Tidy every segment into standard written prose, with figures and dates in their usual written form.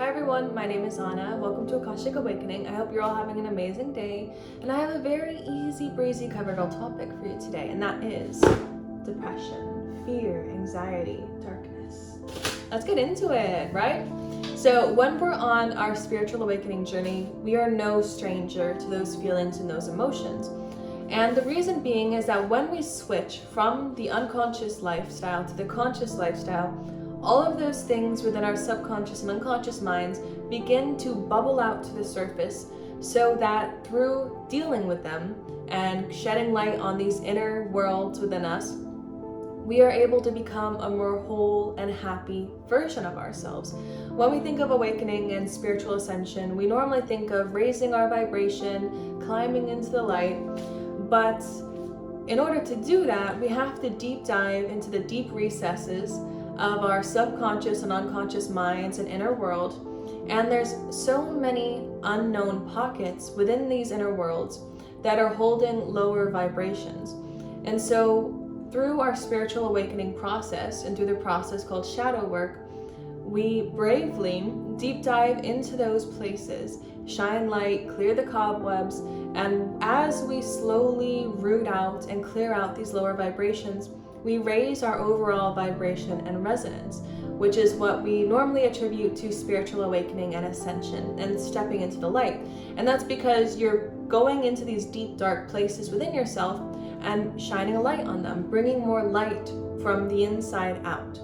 Hi everyone, my name is Anna. Welcome to Akashic Awakening. I hope you're all having an amazing day. And I have a very easy breezy cover girl topic for you today, and that is depression, fear, anxiety, darkness. Let's get into it, right? So when we're on our spiritual awakening journey, we are no stranger to those feelings and those emotions. And the reason being is that when we switch from the unconscious lifestyle to the conscious lifestyle, all of those things within our subconscious and unconscious minds begin to bubble out to the surface, so that through dealing with them and shedding light on these inner worlds within us, we are able to become a more whole and happy version of ourselves. When we think of awakening and spiritual ascension, we normally think of raising our vibration, climbing into the light, but in order to do that, we have to deep dive into the deep recesses of our subconscious and unconscious minds and inner world. And there's so many unknown pockets within these inner worlds that are holding lower vibrations. And so through our spiritual awakening process and through the process called shadow work, we bravely deep dive into those places, shine light, clear the cobwebs, and as we slowly root out and clear out these lower vibrations, we raise our overall vibration and resonance, which is what we normally attribute to spiritual awakening and ascension and stepping into the light. And that's because you're going into these deep, dark places within yourself and shining a light on them, bringing more light from the inside out.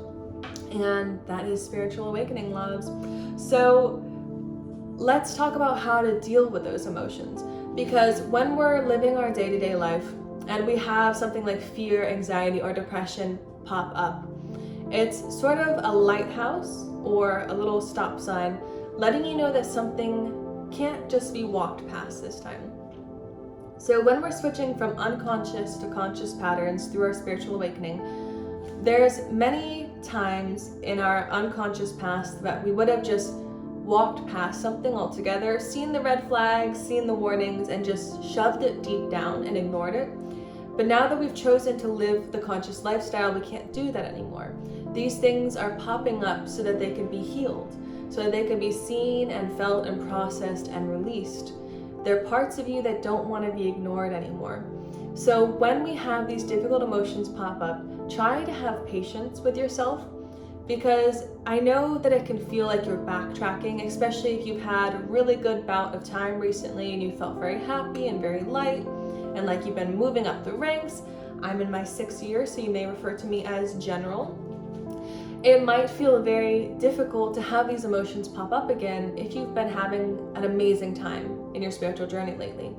And that is spiritual awakening, loves. So let's talk about how to deal with those emotions. Because when we're living our day-to-day life, and we have something like fear, anxiety, or depression pop up, it's sort of a lighthouse or a little stop sign letting you know that something can't just be walked past this time. So when we're switching from unconscious to conscious patterns through our spiritual awakening, there's many times in our unconscious past that we would have just walked past something altogether, seen the red flags, seen the warnings, and just shoved it deep down and ignored it. But now that we've chosen to live the conscious lifestyle, we can't do that anymore. These things are popping up so that they can be healed, so that they can be seen and felt and processed and released. They're parts of you that don't want to be ignored anymore. So when we have these difficult emotions pop up, try to have patience with yourself, because I know that it can feel like you're backtracking, especially if you've had a really good bout of time recently and you felt very happy and very light and like you've been moving up the ranks. I'm in my 6th year, so you may refer to me as general. It might feel very difficult to have these emotions pop up again if you've been having an amazing time in your spiritual journey lately.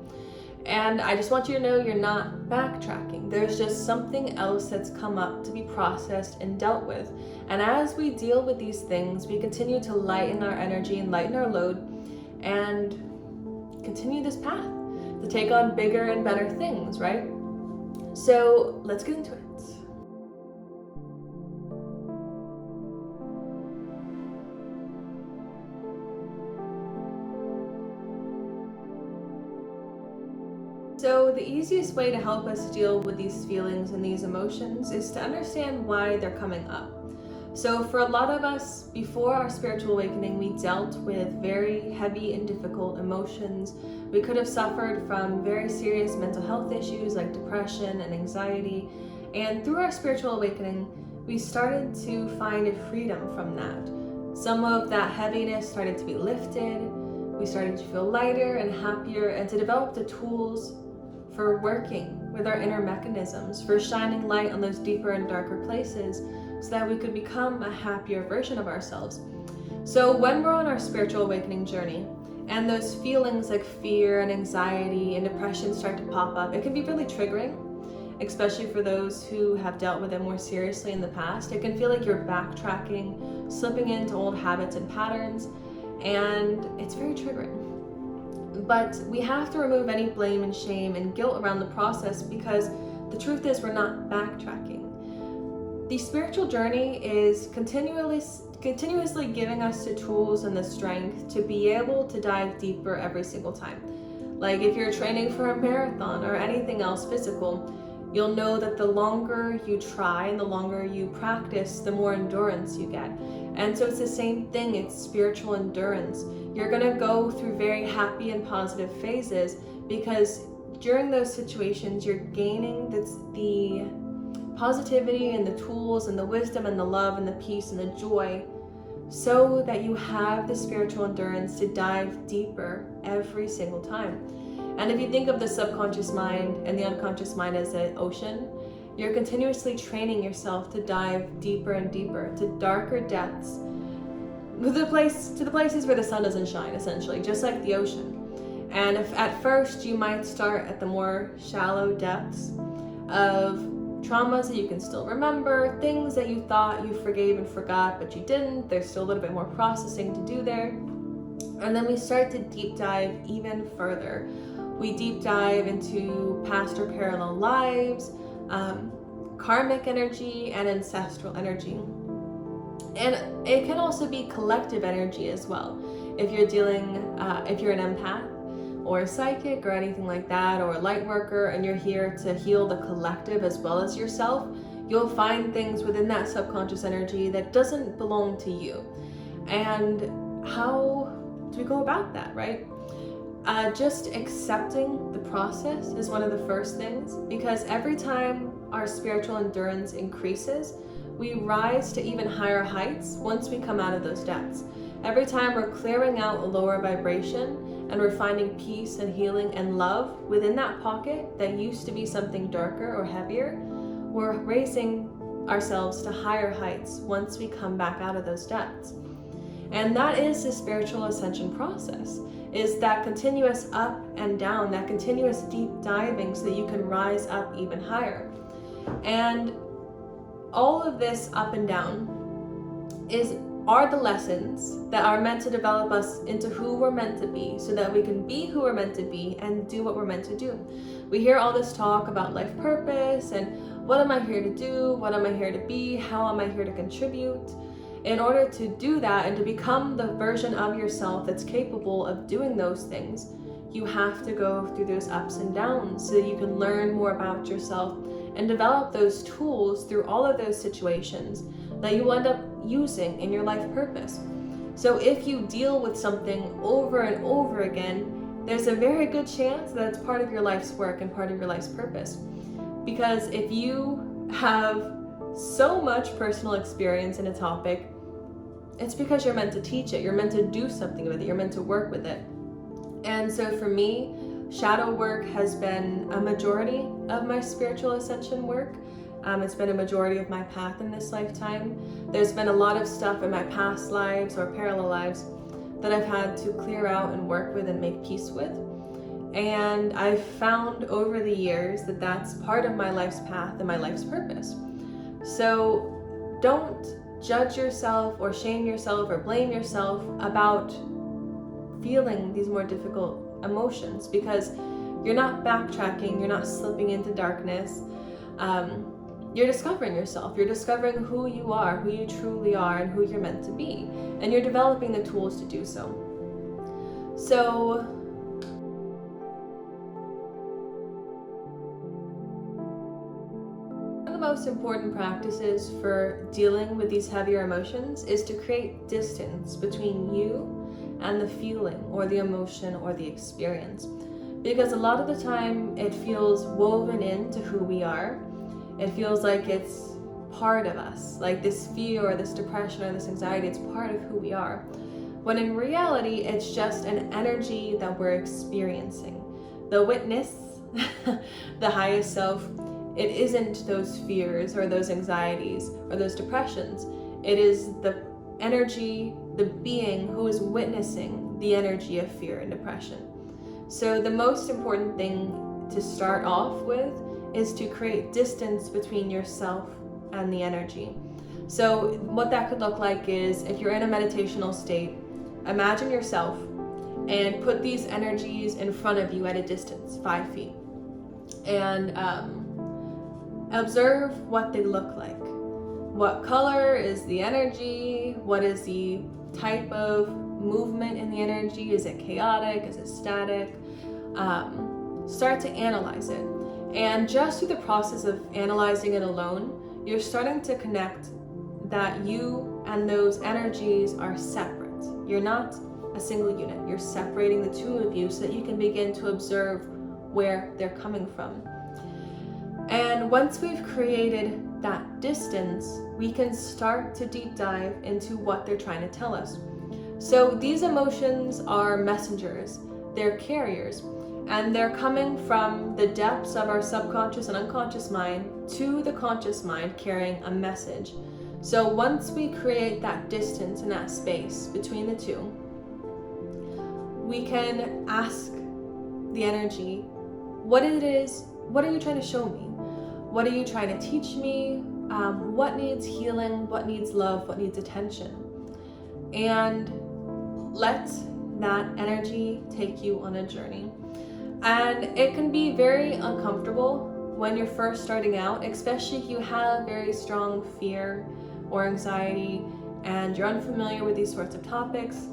And I just want you to know you're not backtracking. There's just something else that's come up to be processed and dealt with. And as we deal with these things, we continue to lighten our energy and lighten our load and continue this path to take on bigger and better things, right? So let's get into it. So the easiest way to help us deal with these feelings and these emotions is to understand why they're coming up. So for a lot of us, before our spiritual awakening, we dealt with very heavy and difficult emotions. We could have suffered from very serious mental health issues like depression and anxiety. And through our spiritual awakening, we started to find a freedom from that. Some of that heaviness started to be lifted. We started to feel lighter and happier, and to develop the tools for working with our inner mechanisms, for shining light on those deeper and darker places so that we could become a happier version of ourselves. So when we're on our spiritual awakening journey and those feelings like fear and anxiety and depression start to pop up, it can be really triggering, especially for those who have dealt with it more seriously in the past. It can feel like you're backtracking, slipping into old habits and patterns, and it's very triggering. But we have to remove any blame and shame and guilt around the process, because the truth is we're not backtracking. The spiritual journey is continuously giving us the tools and the strength to be able to dive deeper every single time. Like if you're training for a marathon or anything else physical, you'll know that the longer you try and the longer you practice, the more endurance you get. And so it's the same thing, it's spiritual endurance. You're gonna go through very happy and positive phases because during those situations, you're gaining the positivity and the tools and the wisdom and the love and the peace and the joy, so that you have the spiritual endurance to dive deeper every single time. And if you think of the subconscious mind and the unconscious mind as an ocean, you're continuously training yourself to dive deeper and deeper to darker depths, to the places where the sun doesn't shine, essentially, just like the ocean. And if at first you might start at the more shallow depths of traumas that you can still remember, things that you thought you forgave and forgot, but you didn't. There's still a little bit more processing to do there. And then we start to deep dive even further. We deep dive into past or parallel lives, karmic energy, and ancestral energy. And it can also be collective energy as well. If you're if you're an empath, or a psychic or anything like that, or a light worker, and you're here to heal the collective as well as yourself, you'll find things within that subconscious energy that doesn't belong to you. And how do we go about that, right? Just accepting the process is one of the first things, because every time our spiritual endurance increases, we rise to even higher heights once we come out of those depths. Every time we're clearing out a lower vibration and we're finding peace and healing and love within that pocket that used to be something darker or heavier, we're raising ourselves to higher heights once we come back out of those depths. And that is the spiritual ascension process, is that continuous up and down, that continuous deep diving so that you can rise up even higher. And all of this up and down are the lessons that are meant to develop us into who we're meant to be, so that we can be who we're meant to be and do what we're meant to do. We hear all this talk about life purpose and what am I here to do? What am I here to be? How am I here to contribute? In order to do that and to become the version of yourself that's capable of doing those things, you have to go through those ups and downs so that you can learn more about yourself and develop those tools through all of those situations that you will end up using in your life purpose. So if you deal with something over and over again, there's a very good chance that it's part of your life's work and part of your life's purpose. Because if you have so much personal experience in a topic, it's because you're meant to teach it, you're meant to do something with it, you're meant to work with it. And so for me, shadow work has been a majority of my spiritual ascension work. It's been a majority of my path in this lifetime. There's been a lot of stuff in my past lives or parallel lives that I've had to clear out and work with and make peace with. And I've found over the years that that's part of my life's path and my life's purpose. So don't judge yourself or shame yourself or blame yourself about feeling these more difficult emotions, because you're not backtracking, you're not slipping into darkness. You're discovering yourself, you're discovering who you are, who you truly are, and who you're meant to be. And you're developing the tools to do so. So, one of the most important practices for dealing with these heavier emotions is to create distance between you and the feeling or the emotion or the experience. Because a lot of the time it feels woven into who we are. It feels like it's part of us, like this fear or this depression or this anxiety, it's part of who we are. When in reality, it's just an energy that we're experiencing. The witness, the highest self, it isn't those fears or those anxieties or those depressions. It is the energy, the being who is witnessing the energy of fear and depression. So the most important thing to start off with is to create distance between yourself and the energy. So what that could look like is, if you're in a meditational state, imagine yourself and put these energies in front of you at a distance, 5 feet. And observe what they look like. What color is the energy? What is the type of movement in the energy? Is it chaotic? Is it static? Start to analyze it. And just through the process of analyzing it alone, you're starting to connect that you and those energies are separate. You're not a single unit. You're separating the two of you so that you can begin to observe where they're coming from. And once we've created that distance, we can start to deep dive into what they're trying to tell us. So these emotions are messengers, they're carriers, and they're coming from the depths of our subconscious and unconscious mind to the conscious mind carrying a message. So once we create that distance and that space between the two, we can ask the energy, what it is, what are you trying to show me? What are you trying to teach me? What needs healing? What needs love? What needs attention? And let that energy take you on a journey. And it can be very uncomfortable when you're first starting out, especially if you have very strong fear or anxiety and you're unfamiliar with these sorts of topics.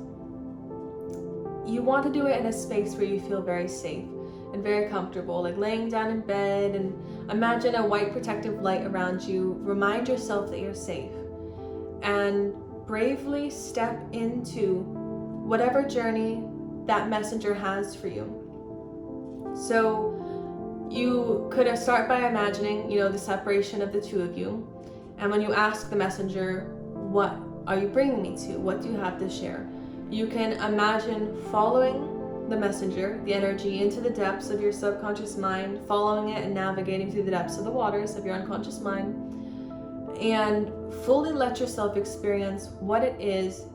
You want to do it in a space where you feel very safe and very comfortable, like laying down in bed, and imagine a white protective light around you. Remind yourself that you're safe and bravely step into whatever journey that messenger has for you. So you could start by imagining, the separation of the two of you. And when you ask the messenger, what are you bringing me to? What do you have to share? You can imagine following the messenger, the energy, into the depths of your subconscious mind, following it and navigating through the depths of the waters of your unconscious mind, and fully let yourself experience what it is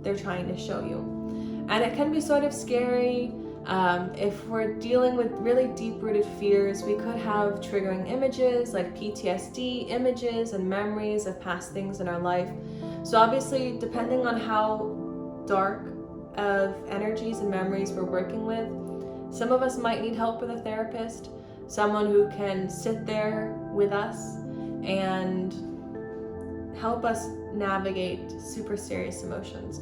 they're trying to show you. And it can be sort of scary. If we're dealing with really deep-rooted fears, we could have triggering images like PTSD images and memories of past things in our life. So obviously, depending on how dark of energies and memories we're working with, some of us might need help with a therapist, someone who can sit there with us and help us navigate super serious emotions.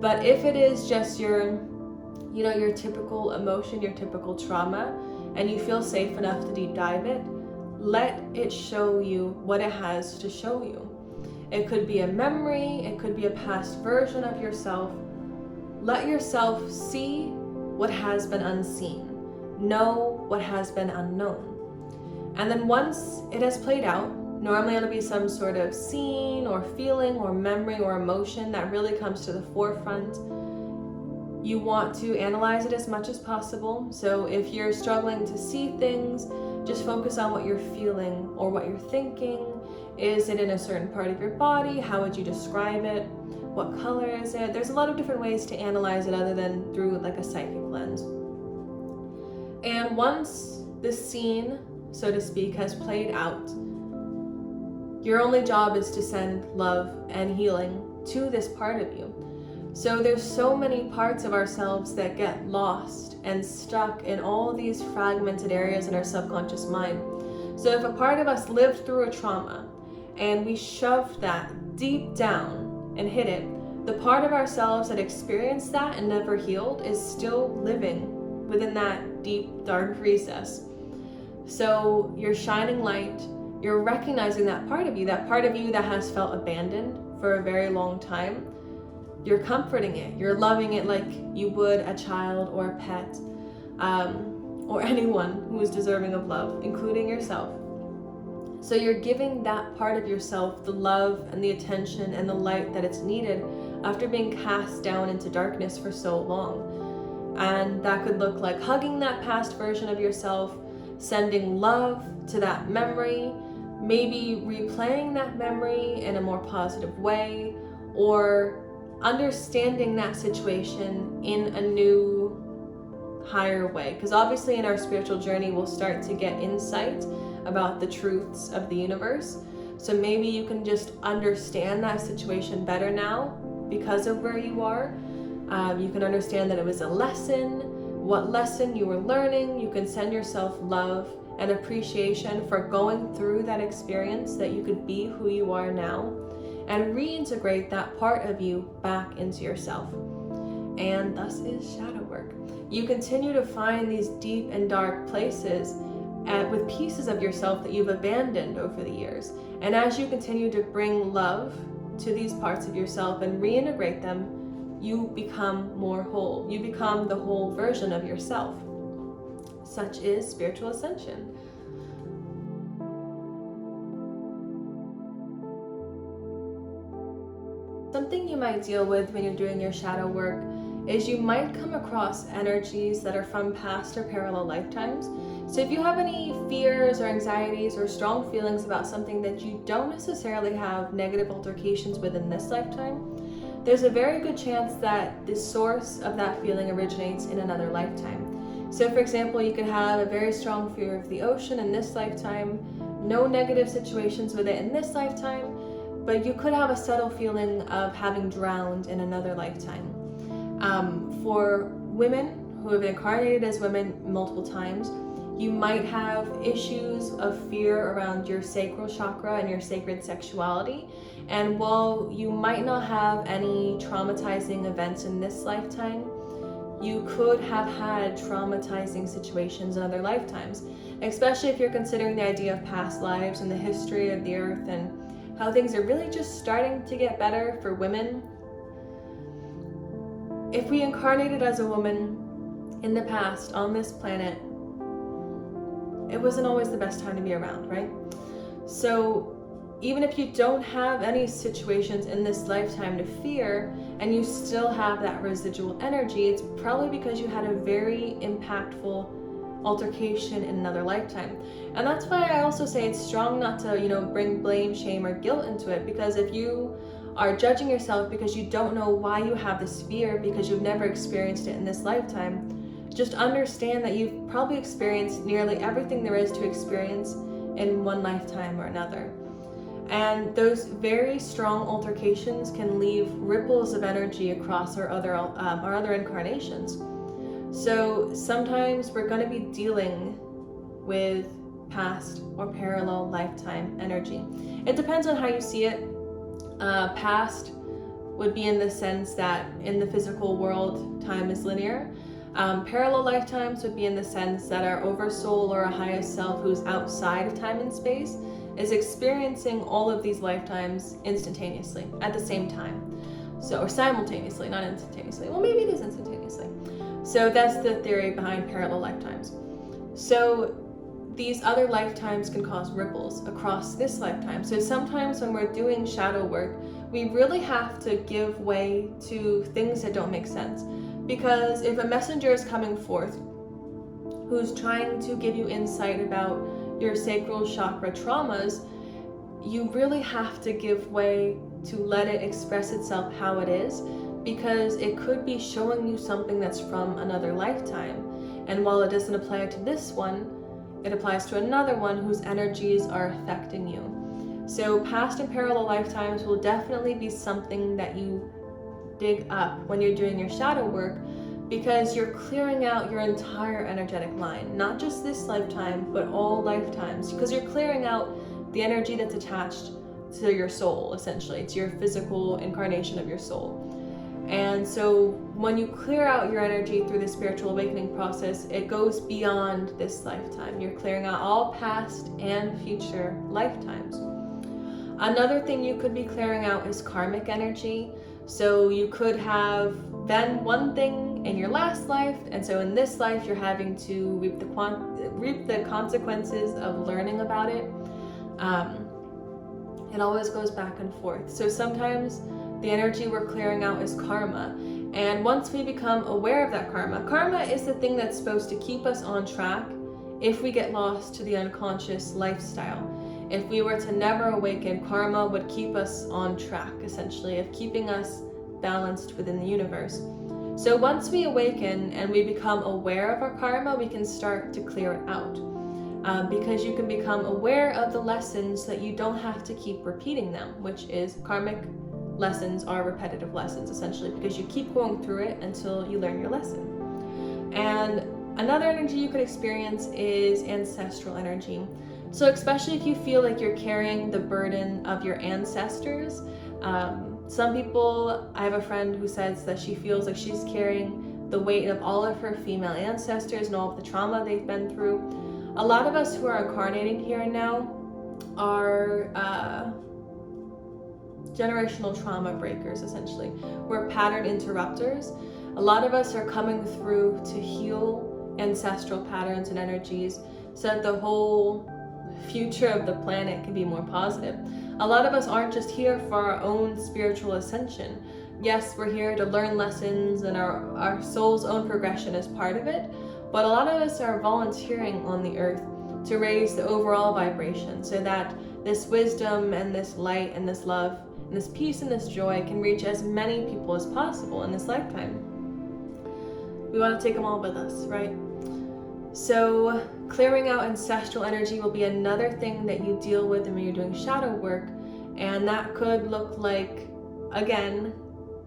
But if it is just your typical emotion, your typical trauma, and you feel safe enough to deep dive it, let it show you what it has to show you. It could be a memory, it could be a past version of yourself. Let yourself see what has been unseen, know what has been unknown. And then once it has played out, normally it'll be some sort of scene or feeling or memory or emotion that really comes to the forefront. You want to analyze it as much as possible. So if you're struggling to see things, just focus on what you're feeling or what you're thinking. Is it in a certain part of your body? How would you describe it? What color is it? There's a lot of different ways to analyze it other than through like a psychic lens. And once the scene, so to speak, has played out, your only job is to send love and healing to this part of you. So there's so many parts of ourselves that get lost and stuck in all these fragmented areas in our subconscious mind. So if a part of us lived through a trauma and we shoved that deep down and hid it, the part of ourselves that experienced that and never healed is still living within that deep, dark recess. So you're shining light, you're recognizing that part of you that has felt abandoned for a very long time. You're comforting it, you're loving it like you would a child or a pet, or anyone who is deserving of love, including yourself. So you're giving that part of yourself the love and the attention and the light that it's needed after being cast down into darkness for so long. And that could look like hugging that past version of yourself, sending love to that memory, maybe replaying that memory in a more positive way, or understanding that situation in a new, higher way. Because obviously in our spiritual journey, we'll start to get insight about the truths of the universe. So maybe you can just understand that situation better now because of where you are. You can understand that it was a lesson, what lesson you were learning. You can send yourself love and appreciation for going through that experience, that you could be who you are now, and reintegrate that part of you back into yourself. And thus is shadow work. You continue to find these deep and dark places with pieces of yourself that you've abandoned over the years. And as you continue to bring love to these parts of yourself and reintegrate them, you become more whole. You become the whole version of yourself. Such is spiritual ascension. Something you might deal with when you're doing your shadow work is you might come across energies that are from past or parallel lifetimes. So if you have any fears or anxieties or strong feelings about something that you don't necessarily have negative altercations with in this lifetime, there's a very good chance that the source of that feeling originates in another lifetime. So for example, you could have a very strong fear of the ocean in this lifetime, no negative situations with it in this lifetime, but you could have a subtle feeling of having drowned in another lifetime. For women who have incarnated as women multiple times, you might have issues of fear around your sacral chakra and your sacred sexuality. And while you might not have any traumatizing events in this lifetime, you could have had traumatizing situations in other lifetimes, especially if you're considering the idea of past lives and the history of the earth and how things are really just starting to get better for women. If we incarnated as a woman in the past on this planet, it wasn't always the best time to be around, right? So even if you don't have any situations in this lifetime to fear and you still have that residual energy, it's probably because you had a very impactful altercation in another lifetime. And that's why I also say it's strong not to, bring blame, shame, or guilt into it, because if you are judging yourself because you don't know why you have this fear because you've never experienced it in this lifetime, just understand that you've probably experienced nearly everything there is to experience in one lifetime or another. And those very strong altercations can leave ripples of energy across our other incarnations. So sometimes we're going to be dealing with past or parallel lifetime energy. It depends on how you see it. Past would be in the sense that in the physical world, time is linear. Parallel lifetimes would be in the sense that our oversoul or our highest self, who's outside of time and space, is experiencing all of these lifetimes instantaneously at the same time. So, or simultaneously, not instantaneously. Well, maybe it is instantaneously. So that's the theory behind parallel lifetimes. So these other lifetimes can cause ripples across this lifetime. So sometimes when we're doing shadow work, we really have to give way to things that don't make sense. Because if a messenger is coming forth who's trying to give you insight about your sacral chakra traumas, you really have to give way to let it express itself how it is, because it could be showing you something that's from another lifetime. And while it doesn't apply to this one, it applies to another one whose energies are affecting you. So past and parallel lifetimes will definitely be something that you dig up when you're doing your shadow work, because you're clearing out your entire energetic line, not just this lifetime, but all lifetimes, because you're clearing out the energy that's attached to your soul, essentially. It's your physical incarnation of your soul. And so when you clear out your energy through the spiritual awakening process, it goes beyond this lifetime. You're clearing out all past and future lifetimes. Another thing you could be clearing out is karmic energy. So you could have done one thing in your last life, and so in this life you're having to reap the consequences of learning about it. It always goes back and forth. So sometimes the energy we're clearing out is karma. And once we become aware of that karma is the thing that's supposed to keep us on track if we get lost to the unconscious lifestyle. If we were to never awaken, karma would keep us on track, essentially, of keeping us balanced within the universe. So once we awaken and we become aware of our karma, we can start to clear it out. Because you can become aware of the lessons that you don't have to keep repeating them, which is karmic lessons are repetitive lessons, essentially, because you keep going through it until you learn your lesson. And another energy you could experience is ancestral energy. So especially if you feel like you're carrying the burden of your ancestors, some people, I have a friend who says that she feels like she's carrying the weight of all of her female ancestors and all of the trauma they've been through. A lot of us who are incarnating here and now are generational trauma breakers, essentially. We're pattern interrupters. A lot of us are coming through to heal ancestral patterns and energies so that the whole future of the planet can be more positive. A lot of us aren't just here for our own spiritual ascension. Yes, we're here to learn lessons, and our soul's own progression is part of it, but a lot of us are volunteering on the earth to raise the overall vibration so that this wisdom and this light and this love and this peace and this joy can reach as many people as possible in this lifetime. We want to take them all with us, right? So clearing out ancestral energy will be another thing that you deal with when you're doing shadow work, and that could look like, again,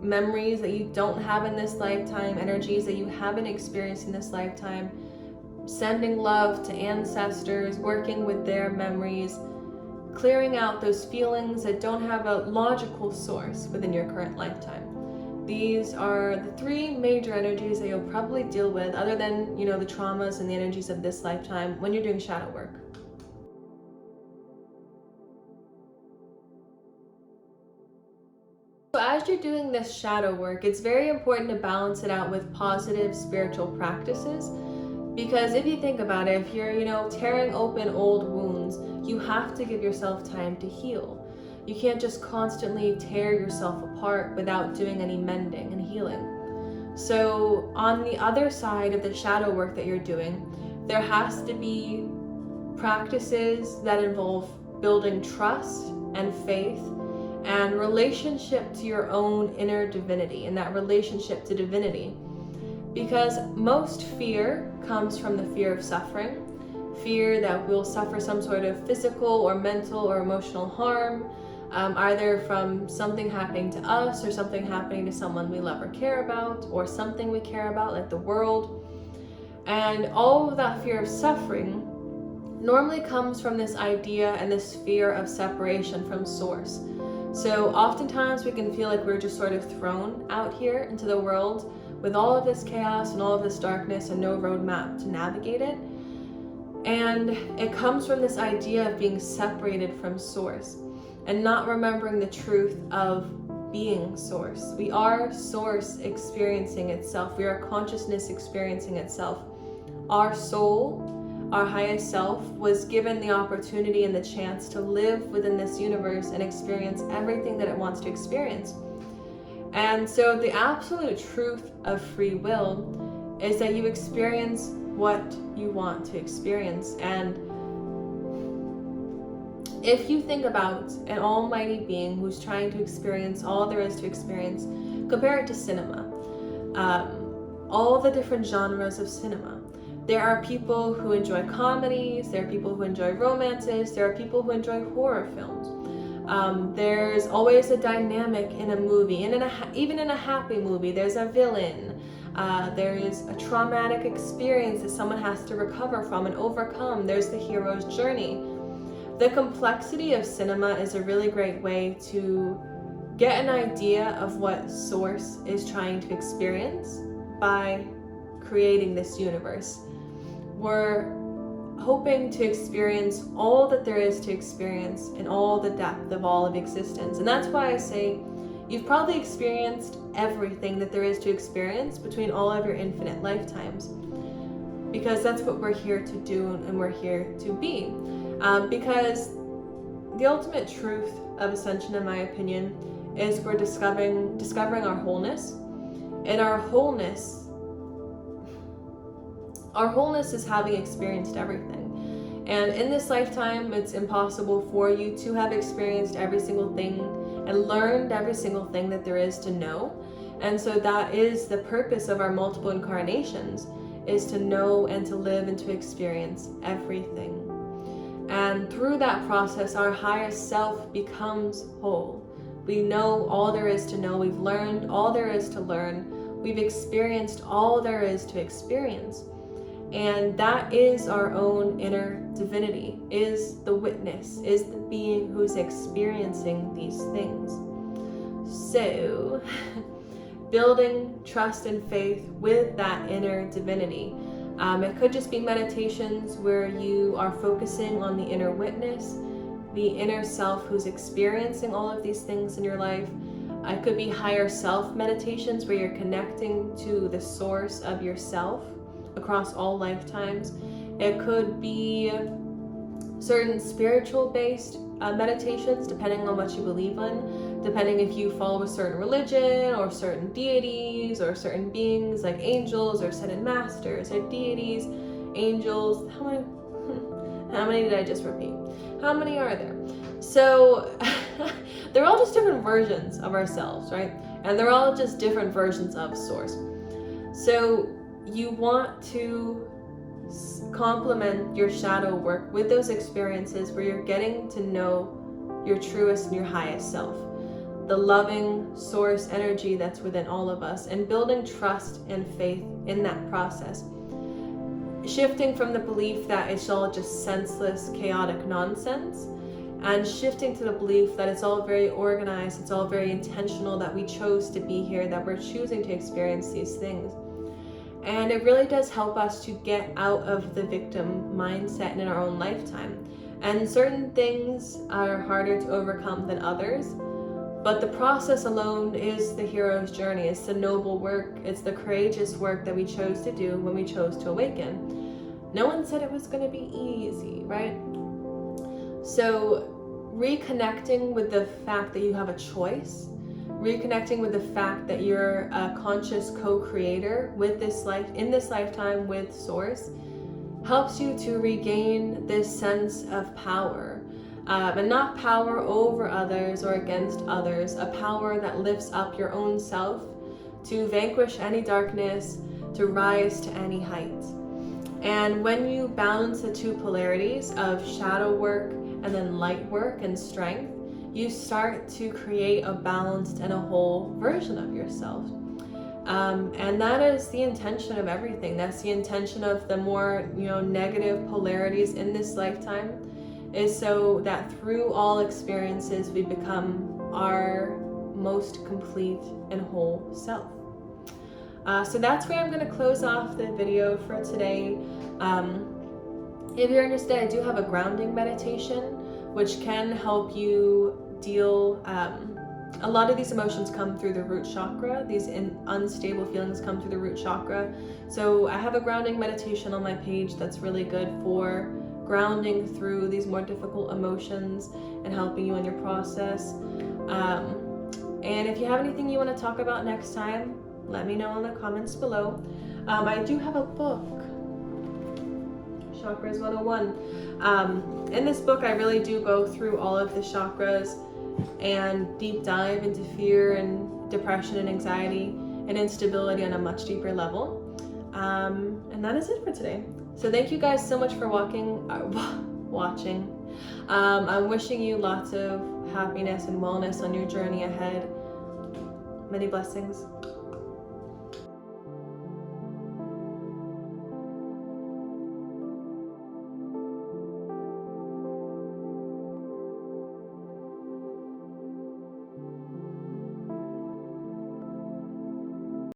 memories that you don't have in this lifetime, energies that you haven't experienced in this lifetime, sending love to ancestors, working with their memories, clearing out those feelings that don't have a logical source within your current lifetime. These are the three major energies that you'll probably deal with, other than, the traumas and the energies of this lifetime when you're doing shadow work. So as you're doing this shadow work, it's very important to balance it out with positive spiritual practices. Because if you think about it, if you're, tearing open old wounds, you have to give yourself time to heal. You can't just constantly tear yourself apart without doing any mending and healing. So on the other side of the shadow work that you're doing, there has to be practices that involve building trust and faith and relationship to your own inner divinity and that relationship to divinity. Because most fear comes from the fear of suffering, fear that we'll suffer some sort of physical or mental or emotional harm, either from something happening to us or something happening to someone we love or care about, or something we care about, like the world. And all of that fear of suffering normally comes from this idea and this fear of separation from source. So oftentimes we can feel like we're just sort of thrown out here into the world with all of this chaos and all of this darkness and no roadmap to navigate it. And it comes from this idea of being separated from source and not remembering the truth of being source. We are source experiencing itself. We are consciousness experiencing itself. Our soul, our highest self, was given the opportunity and the chance to live within this universe and experience everything that it wants to experience. And so the absolute truth of free will is that you experience what you want to experience. And if you think about an almighty being who's trying to experience all there is to experience, compare it to cinema. All the different genres of cinema. There are people who enjoy comedies, there are people who enjoy romances, there are people who enjoy horror films. There's always a dynamic in a movie, and even in a happy movie, there's a villain. There's a traumatic experience that someone has to recover from and overcome. There's the hero's journey. The complexity of cinema is a really great way to get an idea of what source is trying to experience by creating this universe. We're hoping to experience all that there is to experience in all the depth of all of existence. And that's why I say you've probably experienced everything that there is to experience between all of your infinite lifetimes. Because that's what we're here to do and we're here to be. Because the ultimate truth of ascension, in my opinion, is we're discovering our wholeness. And our wholeness is having experienced everything. And in this lifetime, it's impossible for you to have experienced every single thing and learned every single thing that there is to know. And so that is the purpose of our multiple incarnations, is to know and to live and to experience everything. And through that process, our highest self becomes whole. We know all there is to know. We've learned all there is to learn. We've experienced all there is to experience. And that is our own inner divinity, is the witness, is the being who's experiencing these things. So, building trust and faith with that inner divinity. It could just be meditations where you are focusing on the inner witness, the inner self who's experiencing all of these things in your life. It could be higher self meditations where you're connecting to the source of yourself across all lifetimes. It could be certain spiritual based meditations, depending on what you believe in, depending if you follow a certain religion or certain deities or certain beings like angels or ascended masters or deities, angels. How many did I just repeat? How many are there? So they're all just different versions of ourselves, right? And they're all just different versions of source. So you want to complement your shadow work with those experiences where you're getting to know your truest and your highest self, the loving source energy that's within all of us, and building trust and faith in that process. Shifting from the belief that it's all just senseless, chaotic nonsense, and shifting to the belief that it's all very organized, it's all very intentional, that we chose to be here, that we're choosing to experience these things. And it really does help us to get out of the victim mindset in our own lifetime. And certain things are harder to overcome than others, but the process alone is the hero's journey. It's the noble work, it's the courageous work that we chose to do when we chose to awaken. No one said it was going to be easy, right? So reconnecting with the fact that you have a choice, reconnecting with the fact that you're a conscious co-creator with this life, in this lifetime with Source, helps you to regain this sense of power, and not power over others or against others, a power that lifts up your own self to vanquish any darkness, to rise to any height. And when you balance the two polarities of shadow work and then light work and strength, you start to create a balanced and a whole version of yourself. And that is the intention of everything. That's the intention of the more, negative polarities in this lifetime, is so that through all experiences we become our most complete and whole self. So that's where I'm going to close off the video for today. If you're interested, I do have a grounding meditation which can help you deal, a lot of these emotions come through the root chakra. These unstable feelings come through the root chakra. So I have a grounding meditation on my page that's really good for grounding through these more difficult emotions and helping you in your process. And if you have anything you want to talk about next time, let me know in the comments below. I do have a book, Chakras 101. In this book, I really do go through all of the chakras and deep dive into fear and depression and anxiety and instability on a much deeper level. And that is it for today. So thank you guys so much for watching. I'm wishing you lots of happiness and wellness on your journey ahead. Many blessings.